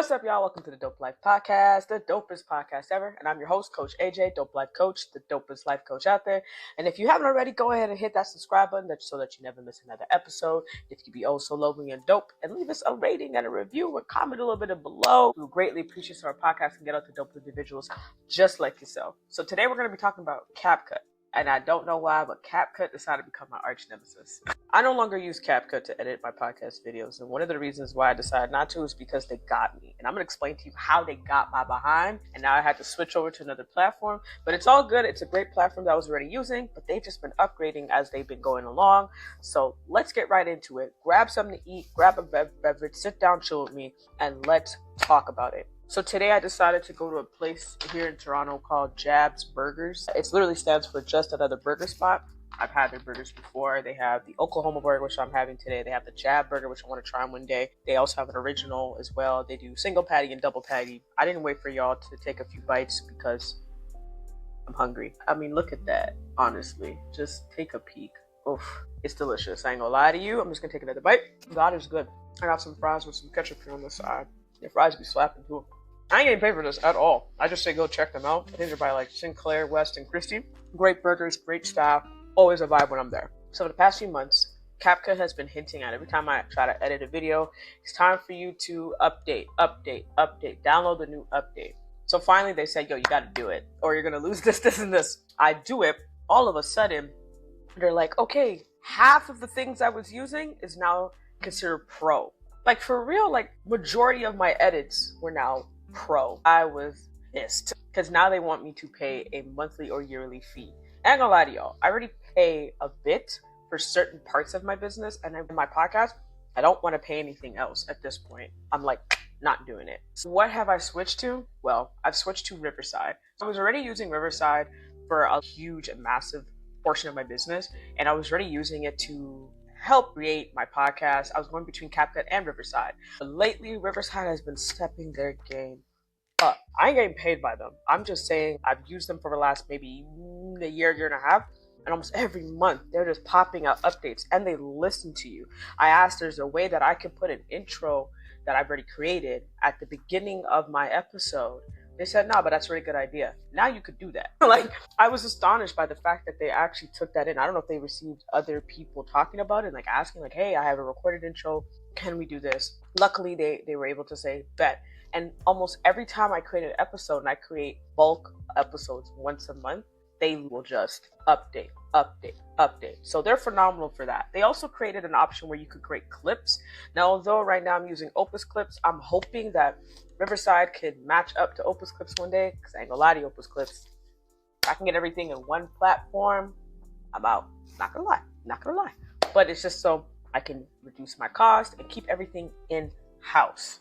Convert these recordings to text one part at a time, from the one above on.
What's up, y'all? Welcome to the Dope Life Podcast, the dopest podcast ever. And I'm your host, Coach AJ, Dope Life Coach, the dopest life coach out there. And if you haven't already, go ahead and hit that subscribe button so that you never miss another episode. If you be oh so lovely and dope, and leave us a rating and a review and comment a little bit below. We greatly appreciate our podcast and get out to dope individuals just like yourself. So today we're going to be talking about CapCut. And I don't know why, but CapCut decided to become my arch nemesis. I no longer use CapCut to edit my podcast videos. And one of the reasons why I decided not to is because they got me. And I'm going to explain to you how they got my behind. And now I had to switch over to another platform. But it's all good. It's a great platform that I was already using. But they've just been upgrading as they've been going along. So let's get right into it. Grab something to eat. Grab a beverage. Sit down, chill with me. And let's talk about it. So today I decided to go to a place here in Toronto called Jab's Burgers. It literally stands for Just Another Burger Spot. I've had their burgers before. They have the Oklahoma burger, which I'm having today. They have the Jab burger, which I want to try one day. They also have an original as well. They do single patty and double patty. I didn't wait for y'all to take a few bites because I'm hungry. I mean, look at that, honestly. Just take a peek. Oof, it's delicious. I ain't gonna lie to you. I'm just gonna take another bite. God is good. I got some fries with some ketchup here on the side. The fries be slapping too. I ain't getting paid for this at all. I just say go check them out. I think they're by like Sinclair, West, and Christie. Great burgers, great staff. Always a vibe when I'm there. So for the past few months, CapCut has been hinting at every time I try to edit a video, it's time for you to update, download the new update. So finally they said, yo, you gotta do it or you're gonna lose this, and this. I do it. All of a sudden, they're like, okay, half of the things I was using is now considered pro. Like for real, like majority of my edits were now pro. I was pissed because now they want me to pay a monthly or yearly fee. I ain't gonna lie to y'all, I already pay a bit for certain parts of my business and in my podcast, I don't want to pay anything else at this point. I'm like not doing it. So what have I switched to? Well, I've switched to Riverside. I was already using Riverside for a huge and massive portion of my business, and I was already using it to help create my podcast. I was going between CapCut and Riverside. But lately, Riverside has been stepping their game up. I ain't getting paid by them. I'm just saying I've used them for the last maybe a year and a half. And almost every month, they're just popping out updates and they listen to you. I asked, there's a way that I can put an intro that I've already created at the beginning of my episode. They said, no, but that's a really good idea. Now you could do that. Like, I was astonished by the fact that they actually took that in. I don't know if they received other people talking about it, like asking, like, hey, I have a recorded intro. Can we do this? Luckily, they were able to say, bet. And almost every time I create an episode, and I create bulk episodes once a month, they will just update. So they're phenomenal for that. They also created an option where you could create clips. Now, although right now I'm using Opus Clips, I'm hoping that Riverside could match up to Opus Clips one day, because I ain't gonna lie to you, Opus Clips. If I can get everything in one platform, I'm out. Not gonna lie. But it's just so I can reduce my cost and keep everything in-house.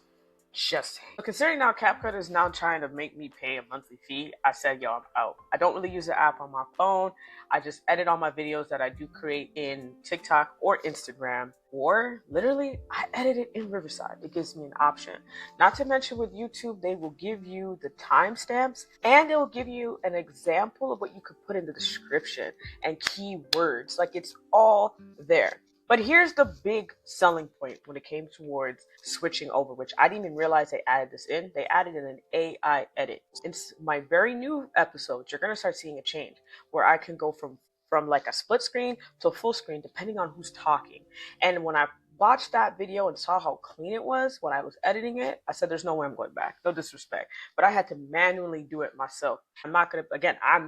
Just considering now CapCut is now trying to make me pay a monthly fee, I said, yo, I'm out. I don't really use the app on my phone. I just edit all my videos that I do create in TikTok or Instagram, or literally I edit it in Riverside. It gives me an option. Not to mention with YouTube, they will give you the timestamps and it will give you an example of what you could put in the description and keywords. Like it's all there. But here's the big selling point when it came towards switching over, which I didn't even realize they added this in. They added in an AI edit. In my very new episodes, you're going to start seeing a change where I can go from like a split screen to a full screen, depending on who's talking. And when I watched that video and saw how clean it was when I was editing it, I said, there's no way I'm going back. No disrespect. But I had to manually do it myself. I'm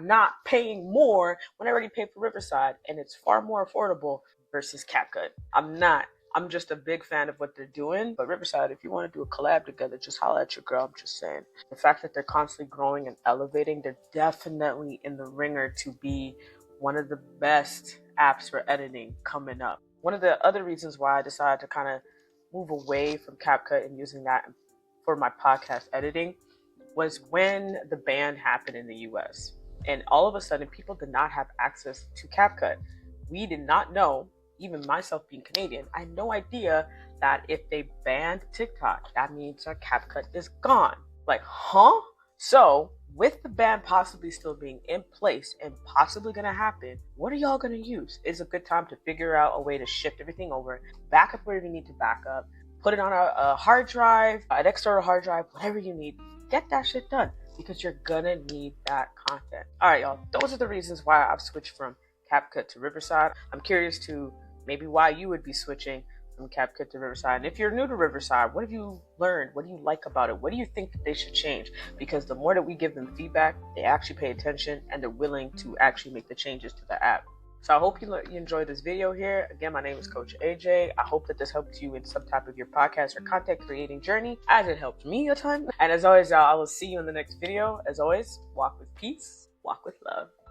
not paying more when I already paid for Riverside, and it's far more affordable versus CapCut. I'm just a big fan of what they're doing. But Riverside, if you want to do a collab together, just holla at your girl. I'm just saying. The fact that they're constantly growing and elevating, they're definitely in the ringer to be one of the best apps for editing coming up. One of the other reasons why I decided to kind of move away from CapCut and using that for my podcast editing was when the ban happened in the US. And all of a sudden, people did not have access to CapCut. We did not know, even myself being Canadian, I had no idea that if they banned TikTok, that means that CapCut is gone. Like, huh? So, with the ban possibly still being in place and possibly going to happen, what are y'all going to use? It's a good time to figure out a way to shift everything over, back up where you need to back up, put it on a hard drive, an external hard drive, whatever you need. Get that shit done because you're gonna need that content. All right, y'all. Those are the reasons why I've switched from CapCut to Riverside. I'm curious to maybe why you would be switching from CapCut to Riverside. And if you're new to Riverside, what have you learned? What do you like about it? What do you think that they should change? Because the more that we give them feedback, they actually pay attention and they're willing to actually make the changes to the app. So I hope you enjoyed this video here. Again, my name is Coach AJ. I hope that this helped you in some type of your podcast or content creating journey, as it helped me a ton. And as always, I will see you in the next video. As always, walk with peace, walk with love.